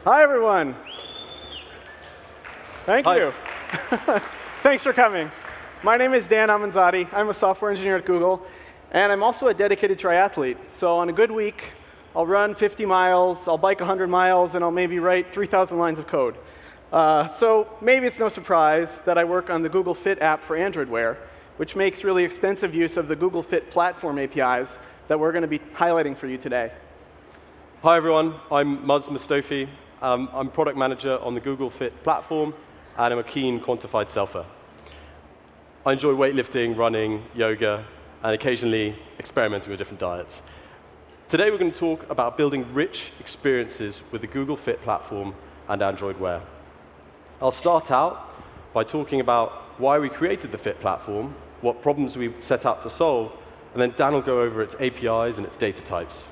Hi, everyone. Thank Hi. you. Thanks for coming. My name is Dan Amanzadi. I'm a software engineer at Google, and I'm also a dedicated triathlete. So on a good week, I'll run 50 miles, I'll bike 100 miles, and I'll maybe write 3,000 lines of code. So maybe it's no surprise that I work on the Google Fit app for Android Wear, which makes really extensive use of the Google Fit platform APIs that we're going to be highlighting for you today. Hi, everyone. I'm Muzz Mustofi. I'm product manager on the Google Fit platform, and I'm a keen quantified selfer. I enjoy weightlifting, running, yoga, and occasionally experimenting with different diets. Today, we're going to talk about building rich experiences with the Google Fit platform and Android Wear. I'll start out by talking about why we created the Fit platform, what problems we set out to solve, and then Dan will go over its APIs and its data types.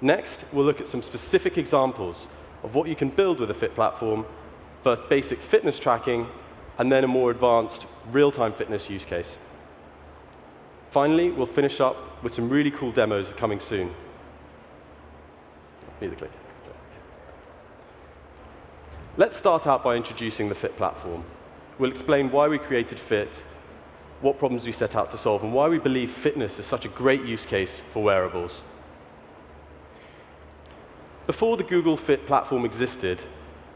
Next, we'll look at some specific examples of what you can build with a Fit platform, first basic fitness tracking, and then a more advanced real-time fitness use case. Finally, we'll finish up with some really cool demos coming soon. Need the click. Let's start out by introducing the Fit platform. We'll explain why we created Fit, what problems we set out to solve, and why we believe fitness is such a great use case for wearables. Before the Google Fit platform existed,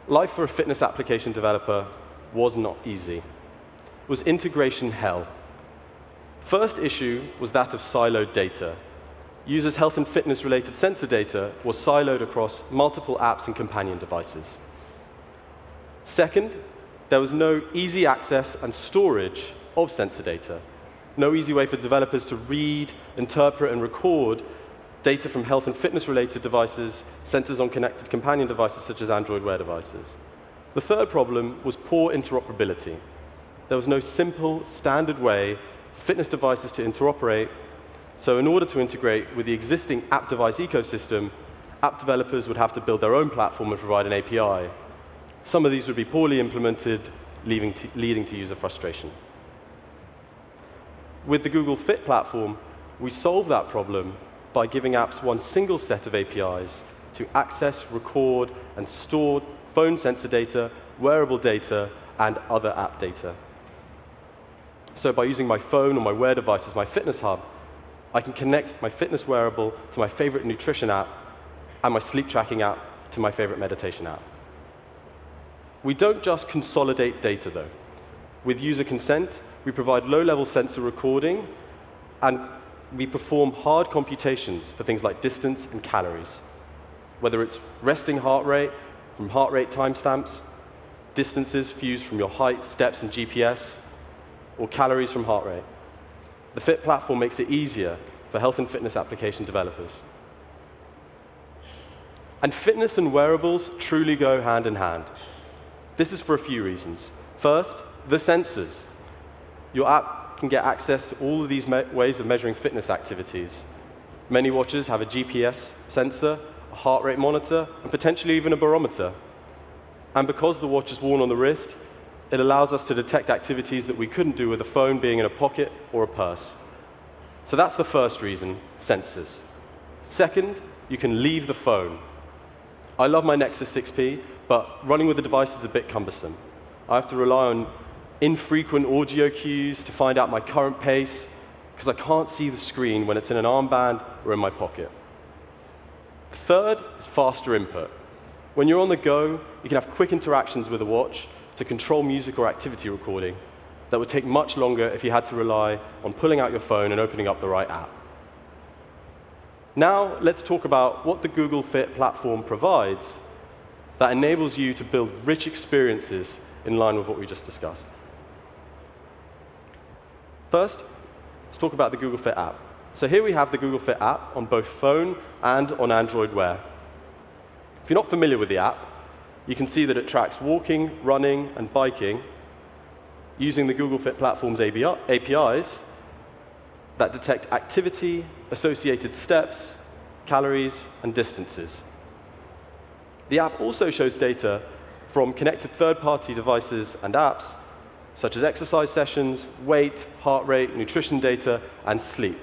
life for a fitness application developer was not easy. It was integration hell. First issue was that of siloed data. Users' health and fitness-related sensor data was siloed across multiple apps and companion devices. Second, there was no easy access and storage of sensor data. No easy way for developers to read, interpret, and record data from health and fitness-related devices, sensors on connected companion devices such as Android Wear devices. The third problem was poor interoperability. There was no simple, standard way for fitness devices to interoperate, so in order to integrate with the existing app device ecosystem, app developers would have to build their own platform and provide an API. Some of these would be poorly implemented, leading to user frustration. With the Google Fit platform, we solved that problem by giving apps one single set of APIs to access, record, and store phone sensor data, wearable data, and other app data. So by using my phone or my Wear device as my fitness hub, I can connect my fitness wearable to my favorite nutrition app and my sleep tracking app to my favorite meditation app. We don't just consolidate data, though. With user consent, we provide low-level sensor recording, and we perform hard computations for things like distance and calories, whether it's resting heart rate from heart rate timestamps, distances fused from your height, steps, and GPS, or calories from heart rate. The Fit platform makes it easier for health and fitness application developers. And fitness and wearables truly go hand in hand. This is for a few reasons. First, the sensors. Your app can get access to all of these ways of measuring fitness activities. Many watches have a GPS sensor, a heart rate monitor, and potentially even a barometer. And because the watch is worn on the wrist, it allows us to detect activities that we couldn't do with a phone being in a pocket or a purse. So that's the first reason, sensors. Second, you can leave the phone. I love my Nexus 6P, but running with the device is a bit cumbersome. I have to rely on infrequent audio cues to find out my current pace, because I can't see the screen when it's in an armband or in my pocket. Third is faster input. When you're on the go, you can have quick interactions with a watch to control music or activity recording that would take much longer if you had to rely on pulling out your phone and opening up the right app. Now, let's talk about what the Google Fit platform provides that enables you to build rich experiences in line with what we just discussed. First, let's talk about the Google Fit app. So here we have the Google Fit app on both phone and on Android Wear. If you're not familiar with the app, you can see that it tracks walking, running, and biking using the Google Fit platform's APIs that detect activity, associated steps, calories, and distances. The app also shows data from connected third-party devices and apps, such as exercise sessions, weight, heart rate, nutrition data, and sleep.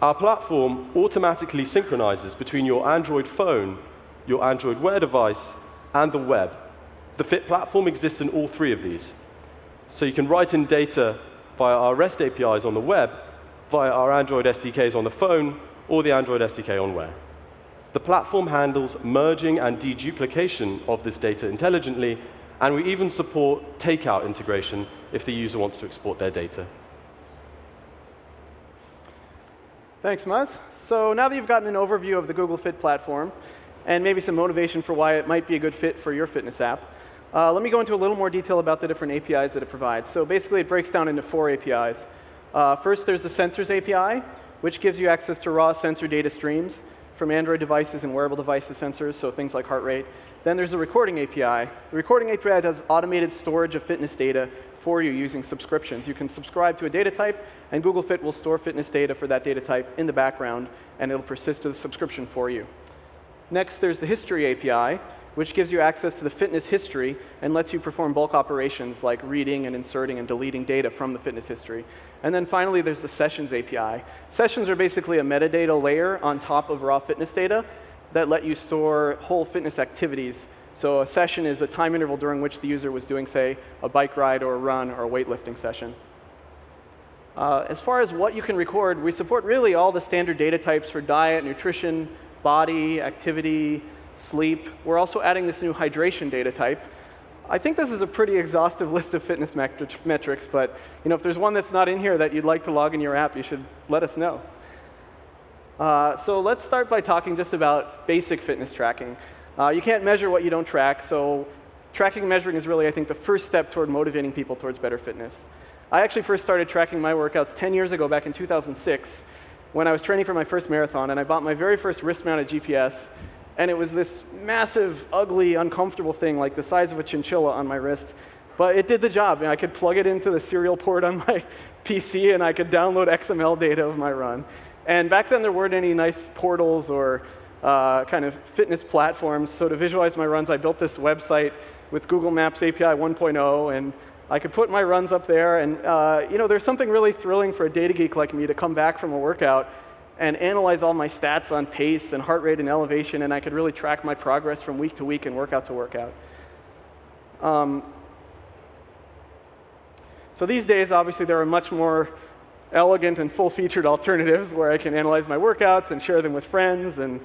Our platform automatically synchronizes between your Android phone, your Android Wear device, and the web. The Fit platform exists in all three of these. So you can write in data via our REST APIs on the web, via our Android SDKs on the phone, or the Android SDK on Wear. The platform handles merging and deduplication of this data intelligently, and we even support takeout integration if the user wants to export their data. Thanks, Muzz. So now that you've gotten an overview of the Google Fit platform, and maybe some motivation for why it might be a good fit for your fitness app, let me go into a little more detail about the different APIs that it provides. So basically, it breaks down into 4 APIs. First, there's the Sensors API, which gives you access to raw sensor data streams from Android devices and wearable devices sensors, so things like heart rate. Then there's the Recording API. The Recording API does automated storage of fitness data for you using subscriptions. You can subscribe to a data type, and Google Fit will store fitness data for that data type in the background, and it'll persist to the subscription for you. Next, there's the History API, which gives you access to the fitness history and lets you perform bulk operations like reading and inserting and deleting data from the fitness history. And then finally, there's the Sessions API. Sessions are basically a metadata layer on top of raw fitness data that let you store whole fitness activities. So a session is a time interval during which the user was doing, say, a bike ride or a run or a weightlifting session. As far as what you can record, we support really all the standard data types for diet, nutrition, body, activity, sleep. We're also adding this new hydration data type. I think this is a pretty exhaustive list of fitness metrics, but if there's one that's not in here that you'd like to log in your app, you should let us know. So let's start by talking just about basic fitness tracking. You can't measure what you don't track, so tracking and measuring is really, I think, the first step toward motivating people towards better fitness. I actually first started tracking my workouts 10 years ago, back in 2006, when I was training for my first marathon, and I bought my very first wrist-mounted GPS. And it was this massive, ugly, uncomfortable thing, like the size of a chinchilla on my wrist. But it did the job. And I could plug it into the serial port on my PC, and I could download XML data of my run. And back then, there weren't any nice portals or kind of fitness platforms. So to visualize my runs, I built this website with Google Maps API 1.0. And I could put my runs up there. And there's something really thrilling for a data geek like me to come back from a workout and analyze all my stats on pace and heart rate and elevation, and I could really track my progress from week to week and workout to workout. So these days, obviously, there are much more elegant and full-featured alternatives where I can analyze my workouts and share them with friends and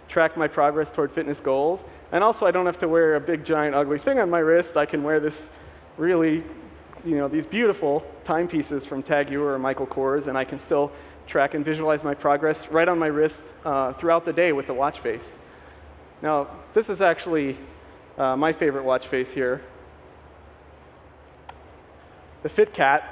track my progress toward fitness goals. And also, I don't have to wear a big, giant, ugly thing on my wrist. I can wear this really, these beautiful timepieces from TAG Heuer or Michael Kors, and I can still track and visualize my progress right on my wrist throughout the day with the watch face. Now, this is actually my favorite watch face here, the FitCat.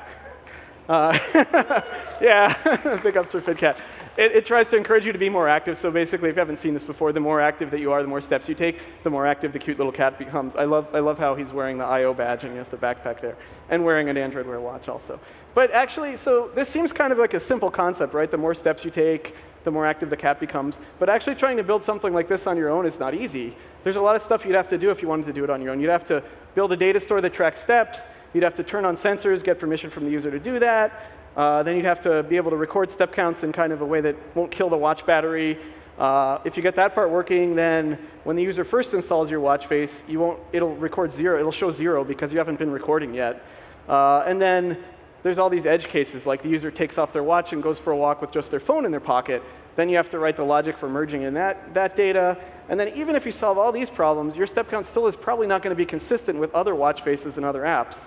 Yeah, big ups for FitCat. It tries to encourage you to be more active. So basically, if you haven't seen this before, the more active that you are, the more steps you take, the more active the cute little cat becomes. I love how he's wearing the I/O badge and he has the backpack there, and wearing an Android Wear watch also. But actually, so this seems kind of like a simple concept, right? The more steps you take, the more active the cat becomes. But actually trying to build something like this on your own is not easy. There's a lot of stuff you'd have to do if you wanted to do it on your own. You'd have to build a data store that tracks steps. You'd have to turn on sensors, get permission from the user to do that. Then you'd have to be able to record step counts in kind of a way that won't kill the watch battery. If you get that part working, then when the user first installs your watch face, it'll record 0. It'll show 0 because you haven't been recording yet. And then there's all these edge cases, like the user takes off their watch and goes for a walk with just their phone in their pocket. Then you have to write the logic for merging in that data. And then even if you solve all these problems, your step count still is probably not going to be consistent with other watch faces and other apps.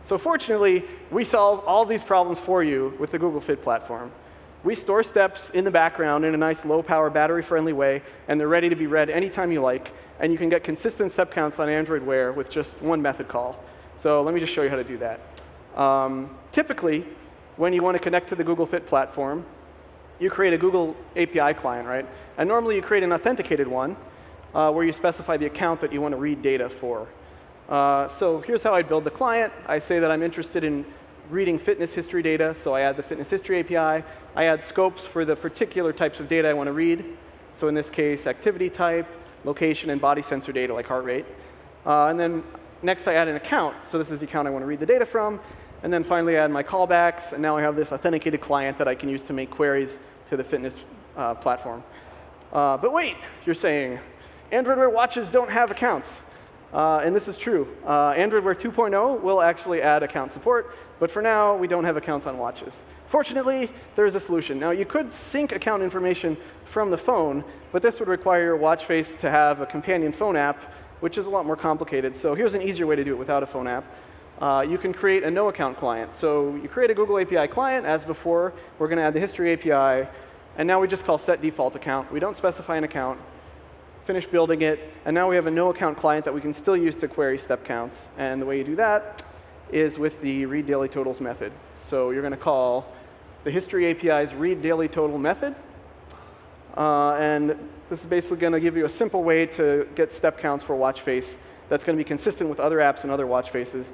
So fortunately, we solve all these problems for you with the Google Fit platform. We store steps in the background in a nice low-power, battery-friendly way, and they're ready to be read anytime you like. And you can get consistent step counts on Android Wear with just one method call. So let me just show you how to do that. Typically, when you want to connect to the Google Fit platform, you create a Google API client, right? And normally you create an authenticated one where you specify the account that you want to read data for. So here's how I build the client. I say that I'm interested in reading fitness history data, so I add the fitness history API. I add scopes for the particular types of data I want to read. So in this case, activity type, location, and body sensor data like heart rate. And then next I add an account. So this is the account I want to read the data from. And then finally I add my callbacks, and now I have this authenticated client that I can use to make queries to the fitness platform. But wait, you're saying, Android Wear watches don't have accounts. And this is true. Android Wear 2.0 will actually add account support, but for now, we don't have accounts on watches. Fortunately, there's a solution. Now, you could sync account information from the phone, but this would require your watch face to have a companion phone app, which is a lot more complicated. So here's an easier way to do it without a phone app. You can create a no-account client. So you create a Google API client. As before, we're going to add the history API. And now we just call set default account. We don't specify an account. Finish building it. And now we have a no-account client that we can still use to query step counts. And the way you do that is with the read daily totals method. So you're going to call the history API's read daily total method. And this is basically going to give you a simple way to get step counts for watch face that's going to be consistent with other apps and other watch faces.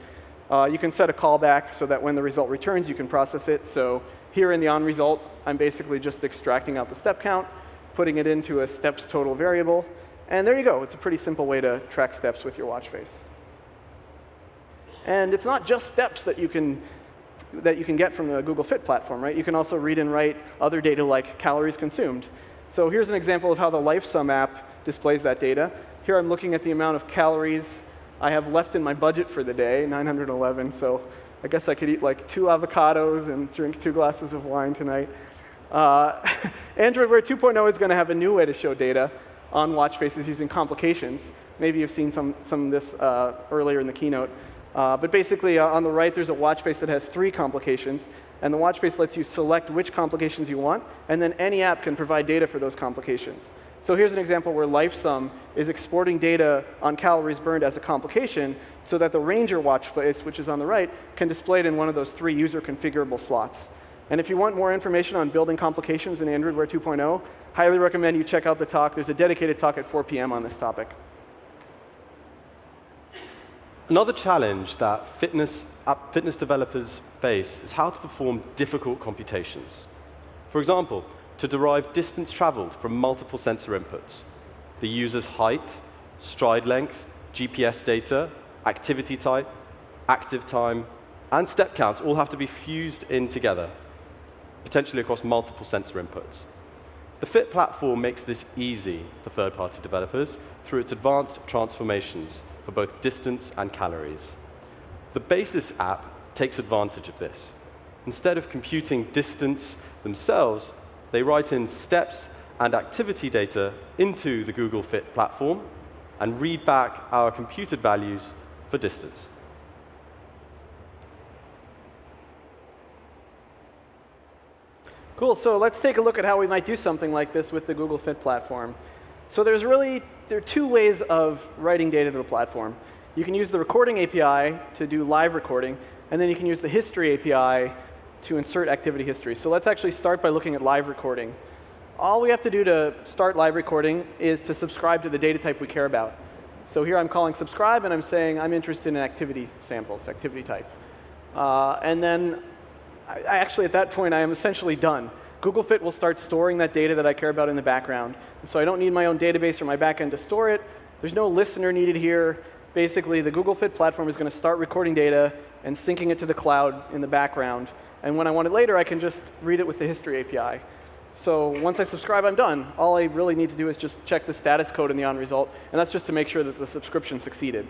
You can set a callback so that when the result returns, you can process it. So here in the on result, I'm basically just extracting out the step count, putting it into a steps total variable. And there you go. It's a pretty simple way to track steps with your watch face. And it's not just steps that you can get from the Google Fit platform, right? You can also read and write other data like calories consumed. So here's an example of how the LifeSum app displays that data. Here I'm looking at the amount of calories I have left in my budget for the day, 911. So I guess I could eat like 2 avocados and drink 2 glasses of wine tonight. Android Wear 2.0 is going to have a new way to show data on watch faces using complications. Maybe you've seen some of this earlier in the keynote. But basically, on the right, there's a watch face that has 3 complications. And the watch face lets you select which complications you want. And then any app can provide data for those complications. So here's an example where LifeSum is exporting data on calories burned as a complication so that the Ranger watch face, which is on the right, can display it in one of those 3 user configurable slots. And if you want more information on building complications in Android Wear 2.0, highly recommend you check out the talk. There's a dedicated talk at 4 p.m. on this topic. Another challenge that fitness developers face is how to perform difficult computations. For example, to derive distance traveled from multiple sensor inputs. The user's height, stride length, GPS data, activity type, active time, and step counts all have to be fused in together, potentially across multiple sensor inputs. The Fit platform makes this easy for third-party developers through its advanced transformations for both distance and calories. The Basis app takes advantage of this. Instead of computing distance themselves, they write in steps and activity data into the Google Fit platform and read back our computed values for distance. Cool, so let's take a look at how we might do something like this with the Google Fit platform. So there are 2 ways of writing data to the platform. You can use the recording API to do live recording, and then you can use the history API to insert activity history. So let's actually start by looking at live recording. All we have to do to start live recording is to subscribe to the data type we care about. So here I'm calling subscribe, and I'm saying I'm interested in activity samples, activity type. And then actually, at that point, I am essentially done. Google Fit will start storing that data that I care about in the background. And so I don't need my own database or my backend to store it. There's no listener needed here. Basically, the Google Fit platform is going to start recording data and syncing it to the cloud in the background. And when I want it later, I can just read it with the history API. So once I subscribe, I'm done. All I really need to do is just check the status code in the on result. And that's just to make sure that the subscription succeeded.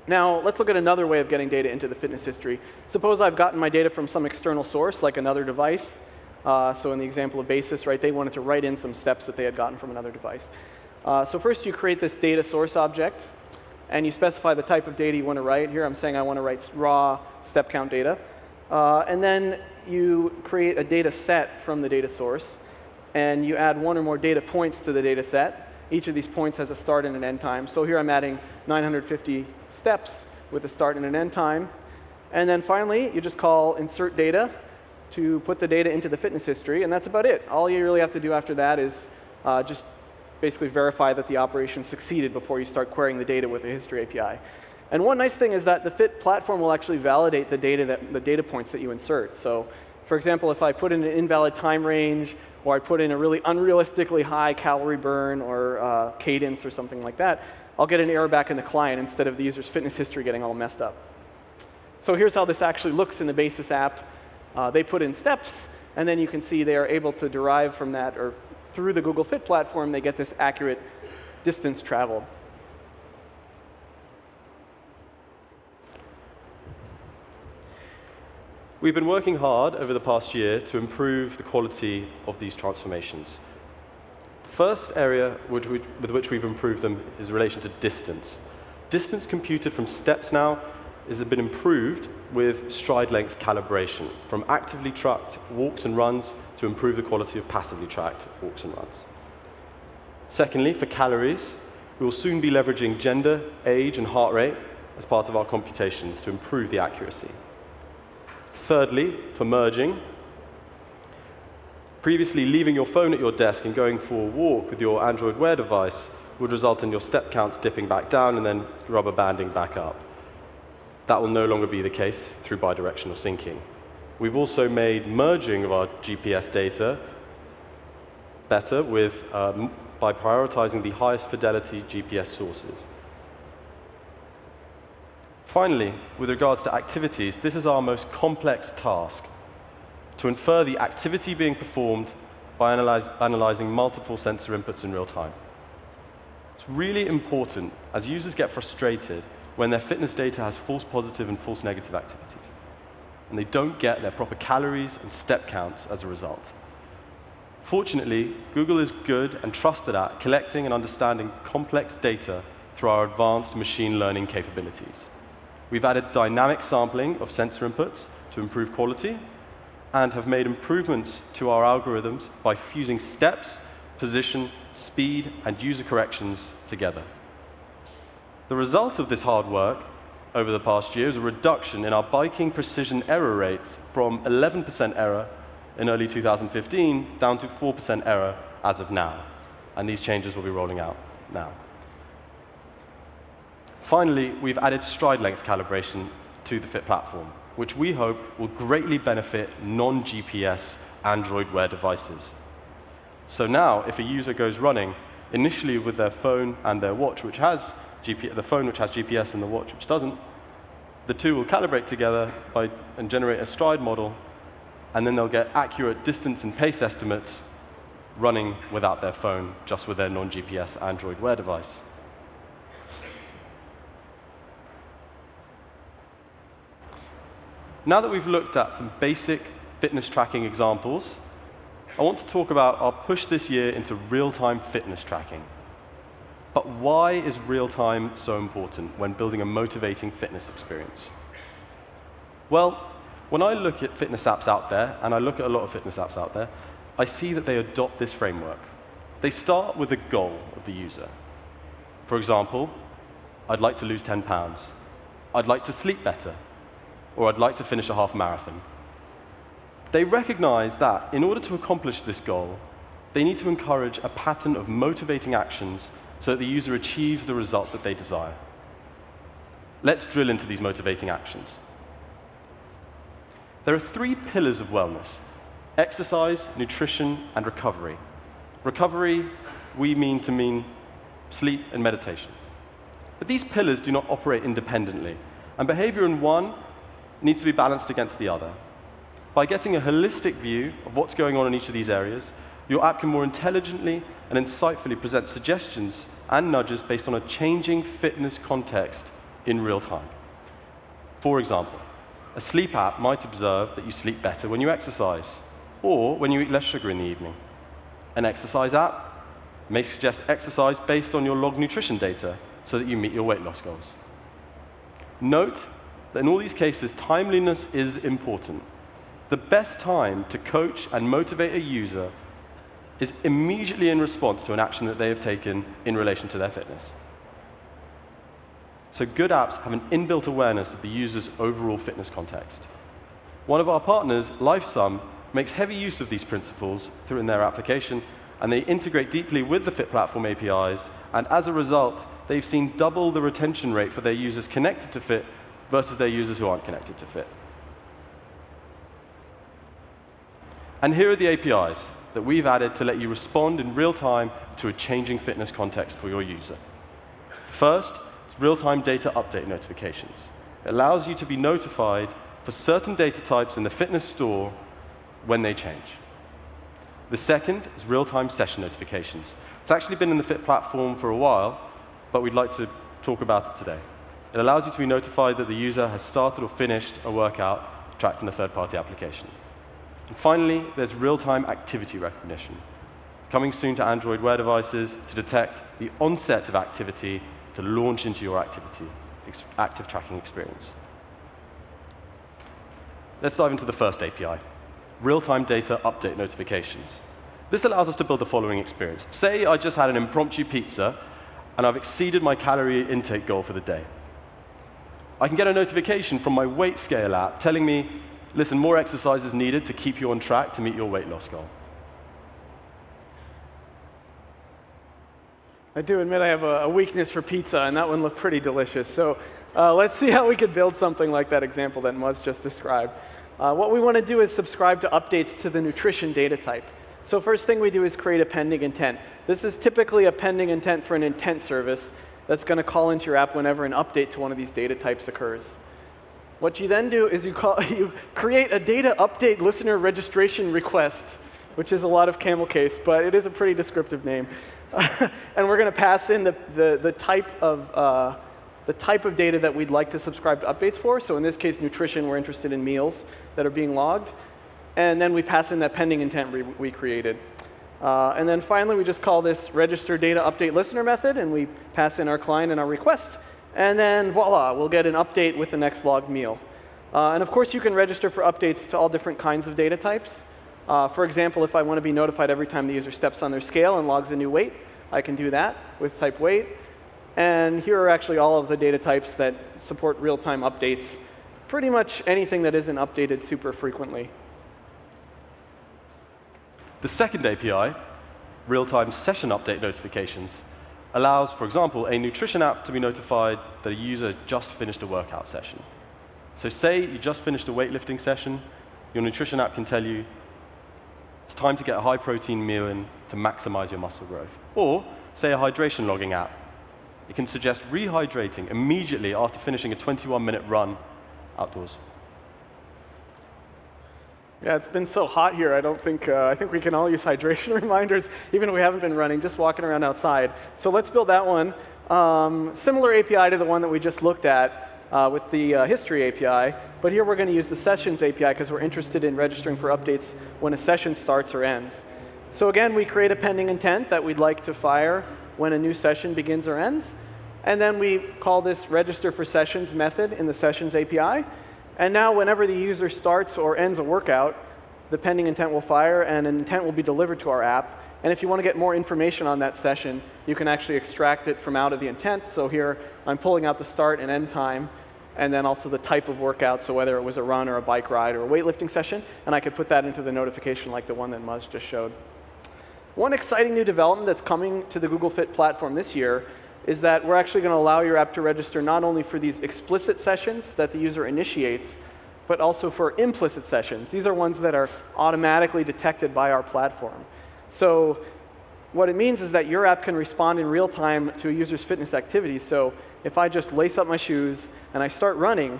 Now, let's look at another way of getting data into the fitness history. Suppose I've gotten my data from some external source, like another device. So in the example of Basis, right, they wanted to write in some steps that they had gotten from another device. So first, you create this data source object, and you specify the type of data you want to write. Here, I'm saying I want to write raw step count data. And then you create a data set from the data source, and you add 1 or more data points to the data set. Each of these points has a start and an end time. So here I'm adding 950 steps with a start and an end time. And then finally, you just call insert data to put the data into the fitness history, and that's about it. All you really have to do after that is just basically verify that the operation succeeded before you start querying the data with the history API. And one nice thing is that the Fit platform will actually validate the data points that you insert. So for example, if I put in an invalid time range, or I put in a really unrealistically high calorie burn or cadence or something like that, I'll get an error back in the client instead of the user's fitness history getting all messed up. So here's how this actually looks in the Basis app. They put in steps, And then you can see they are able to derive from that, or through the Google Fit platform, they get this accurate distance traveled. We've been working hard over the past year to improve the quality of these transformations. The first area with which we've improved them is in relation to distance. Distance computed from steps now has been improved with stride length calibration, from actively tracked walks and runs to improve the quality of passively tracked walks and runs. Secondly, for calories, we will soon be leveraging gender, age, and heart rate as part of our computations to improve the accuracy. Thirdly, for merging, previously leaving your phone at your desk and going for a walk with your Android Wear device would result in your step counts dipping back down and then rubber banding back up. That will no longer be the case through bidirectional syncing. We've also made merging of our GPS data better by prioritizing the highest fidelity GPS sources. Finally, with regards to activities, this is our most complex task, to infer the activity being performed by analyzing multiple sensor inputs in real time. It's really important as users get frustrated when their fitness data has false positive and false negative activities, and they don't get their proper calories and step counts as a result. Fortunately, Google is good and trusted at collecting and understanding complex data through our advanced machine learning capabilities. We've added dynamic sampling of sensor inputs to improve quality and have made improvements to our algorithms by fusing steps, position, speed, and user corrections together. The result of this hard work over the past year is a reduction in our biking precision error rates from 11% error in early 2015 down to 4% error as of now. And these changes will be rolling out now. Finally, we've added stride length calibration to the Fit platform, which we hope will greatly benefit non-GPS Android Wear devices. So now, if a user goes running, initially with their phone and their watch, which has the phone which has GPS and the watch which doesn't, the two will calibrate together and generate a stride model, and then they'll get accurate distance and pace estimates running without their phone, just with their non-GPS Android Wear device. Now that we've looked at some basic fitness tracking examples, I want to talk about our push this year into real-time fitness tracking. But why is real-time so important when building a motivating fitness experience? Well, when I look at fitness apps out there, and I look at a lot of fitness apps out there, I see that they adopt this framework. They start with the goal of the user. For example, I'd like to lose 10 pounds. I'd like to sleep better. Or I'd like to finish a half marathon. They recognize that in order to accomplish this goal, they need to encourage a pattern of motivating actions so that the user achieves the result that they desire. Let's drill into these motivating actions. There are 3 pillars of wellness: exercise, nutrition, and recovery. Recovery, we mean sleep and meditation. But these pillars do not operate independently, and behavior in one needs to be balanced against the other. By getting a holistic view of what's going on in each of these areas, your app can more intelligently and insightfully present suggestions and nudges based on a changing fitness context in real time. For example, a sleep app might observe that you sleep better when you exercise, or when you eat less sugar in the evening. An exercise app may suggest exercise based on your log nutrition data so that you meet your weight loss goals. Note that in all these cases, timeliness is important. The best time to coach and motivate a user is immediately in response to an action that they have taken in relation to their fitness. So good apps have an inbuilt awareness of the user's overall fitness context. One of our partners, LifeSum, makes heavy use of these principles in their application, and they integrate deeply with the Fit platform APIs, and as a result, they've seen double the retention rate for their users connected to Fit versus their users who aren't connected to Fit. And here are the APIs that we've added to let you respond in real time to a changing fitness context for your user. First, it's real-time data update notifications. It allows you to be notified for certain data types in the fitness store when they change. The second is real-time session notifications. It's actually been in the Fit platform for a while, but we'd like to talk about it today. It allows you to be notified that the user has started or finished a workout tracked in a third-party application. And finally, there's real-time activity recognition, coming soon to Android Wear devices to detect the onset of activity to launch into your active tracking experience. Let's dive into the first API, real-time data update notifications. This allows us to build the following experience. Say I just had an impromptu pizza, and I've exceeded my calorie intake goal for the day. I can get a notification from my weight scale app telling me, listen, more exercise is needed to keep you on track to meet your weight loss goal. I do admit I have a weakness for pizza, and that one looked pretty delicious. So let's see how we could build something like that example that Muzz just described. What we want to do is subscribe to updates to the nutrition data type. So first thing we do is create a pending intent. This is typically a pending intent for an intent service that's going to call into your app whenever an update to one of these data types occurs. What you then do is you create a data update listener registration request, which is a lot of camel case, but it is a pretty descriptive name. And we're going to pass in the type of data that we'd like to subscribe to updates for. So in this case, nutrition, we're interested in meals that are being logged. And then we pass in that pending intent we created. And then finally, we just call this register data update listener method, and we pass in our client and our request. And then voila, we'll get an update with the next logged meal. And of course, you can register for updates to all different kinds of data types. For example, if I want to be notified every time the user steps on their scale and logs a new weight, I can do that with type weight. And here are actually all of the data types that support real-time updates. Pretty much anything that isn't updated super frequently. The second API, real-time session update notifications, allows, for example, a nutrition app to be notified that a user just finished a workout session. So say you just finished a weightlifting session, your nutrition app can tell you it's time to get a high-protein meal in to maximize your muscle growth. Or say a hydration logging app. It can suggest rehydrating immediately after finishing a 21-minute run outdoors. Yeah, it's been so hot here. I think we can all use hydration reminders, even if we haven't been running, just walking around outside. So let's build that one. Similar API to the one that we just looked at with the history API. But here we're going to use the sessions API because we're interested in registering for updates when a session starts or ends. So again, we create a pending intent that we'd like to fire when a new session begins or ends. And then we call this register for sessions method in the sessions API. And now whenever the user starts or ends a workout, the pending intent will fire and an intent will be delivered to our app. And if you want to get more information on that session, you can actually extract it from out of the intent. So here I'm pulling out the start and end time, and then also the type of workout, so whether it was a run or a bike ride or a weightlifting session, and I could put that into the notification like the one that Muzz just showed. One exciting new development that's coming to the Google Fit platform this year is that we're actually going to allow your app to register not only for these explicit sessions that the user initiates, but also for implicit sessions. These are ones that are automatically detected by our platform. So what it means is that your app can respond in real time to a user's fitness activity. So if I just lace up my shoes and I start running,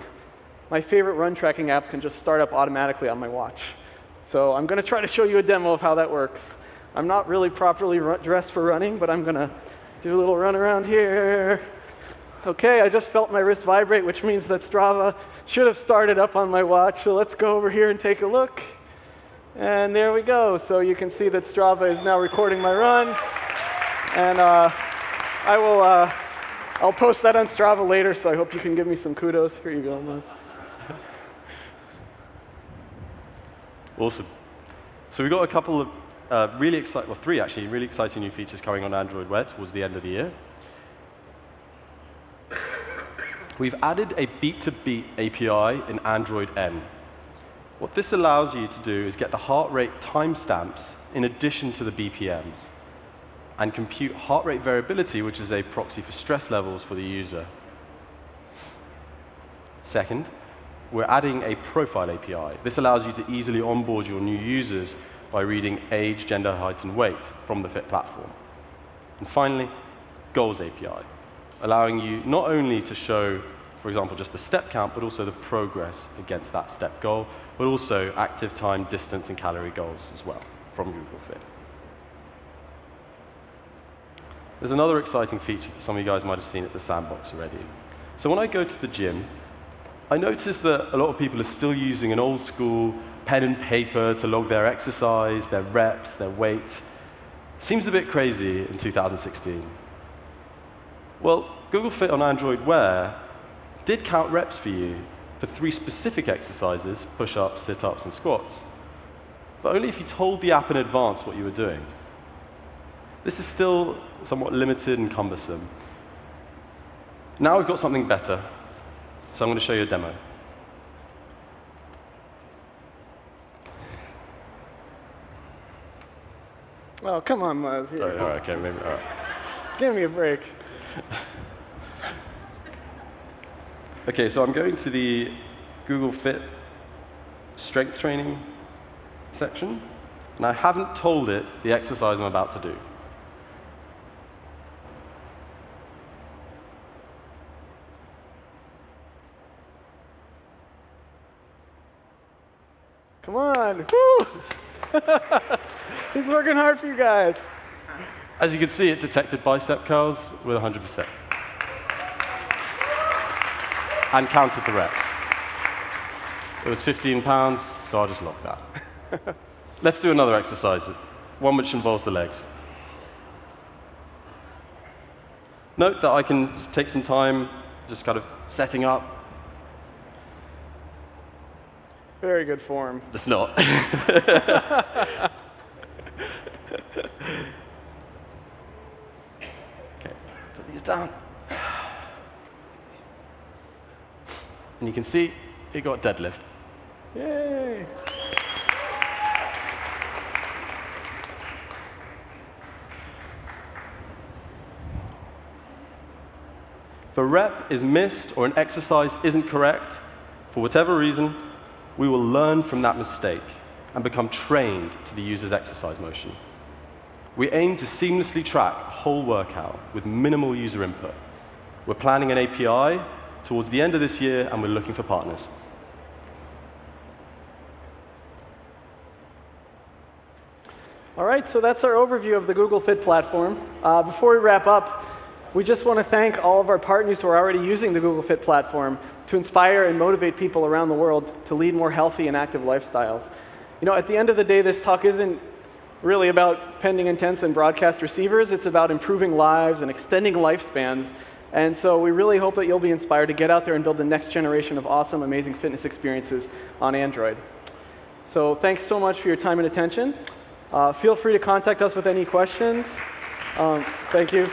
my favorite run tracking app can just start up automatically on my watch. So I'm going to try to show you a demo of how that works. I'm not really properly dressed for running, but I'm going to do a little run around here. OK, I just felt my wrist vibrate, which means that Strava should have started up on my watch. So let's go over here and take a look. And there we go. So you can see that Strava is now recording my run. And I'll post that on Strava later, so I hope you can give me some kudos. Here you go, Muzz. Awesome. So we've got a couple of three actually, really exciting new features coming on Android Wear towards the end of the year. We've added a beat-to-beat API in Android N. What this allows you to do is get the heart rate timestamps in addition to the BPMs, and compute heart rate variability, which is a proxy for stress levels for the user. Second, we're adding a profile API. This allows you to easily onboard your new users by reading age, gender, height, and weight from the Fit platform. And finally, Goals API, allowing you not only to show for example, just the step count, but also the progress against that step goal, but also active time, distance, and calorie goals as well from Google Fit. There's another exciting feature that some of you guys might have seen at the sandbox already. So when I go to the gym, I notice that a lot of people are still using an old school pen and paper to log their exercise, their reps, their weight. Seems a bit crazy in 2016. Well, Google Fit on Android Wear did count reps for you for 3 specific exercises, push-ups, sit-ups, and squats, but only if you told the app in advance what you were doing. This is still somewhat limited and cumbersome. Now we've got something better, so I'm going to show you a demo. Oh, come on, Muzz. All right, okay, maybe, all right. Give me a break. Okay, so I'm going to the Google Fit strength training section, and I haven't told it the exercise I'm about to do. Come on. Woo! He's working hard for you guys. As you can see, it detected bicep curls with 100%. And counted the reps. It was 15 pounds, so I'll just lock that. Let's do another exercise, one which involves the legs. Note that I can take some time just kind of setting up. Very good form. It's not. Okay, put these down. And you can see it got deadlift. Yay. If a rep is missed or an exercise isn't correct, for whatever reason, we will learn from that mistake and become trained to the user's exercise motion. We aim to seamlessly track a whole workout with minimal user input. We're planning an API towards the end of this year, and we're looking for partners. All right, so that's our overview of the Google Fit platform. Before we wrap up, we just want to thank all of our partners who are already using the Google Fit platform to inspire and motivate people around the world to lead more healthy and active lifestyles. You know, at the end of the day, this talk isn't really about pending intents and broadcast receivers. It's about improving lives and extending lifespans. And so we really hope that you'll be inspired to get out there and build the next generation of awesome, amazing fitness experiences on Android. So thanks so much for your time and attention. Feel free to contact us with any questions. Thank you.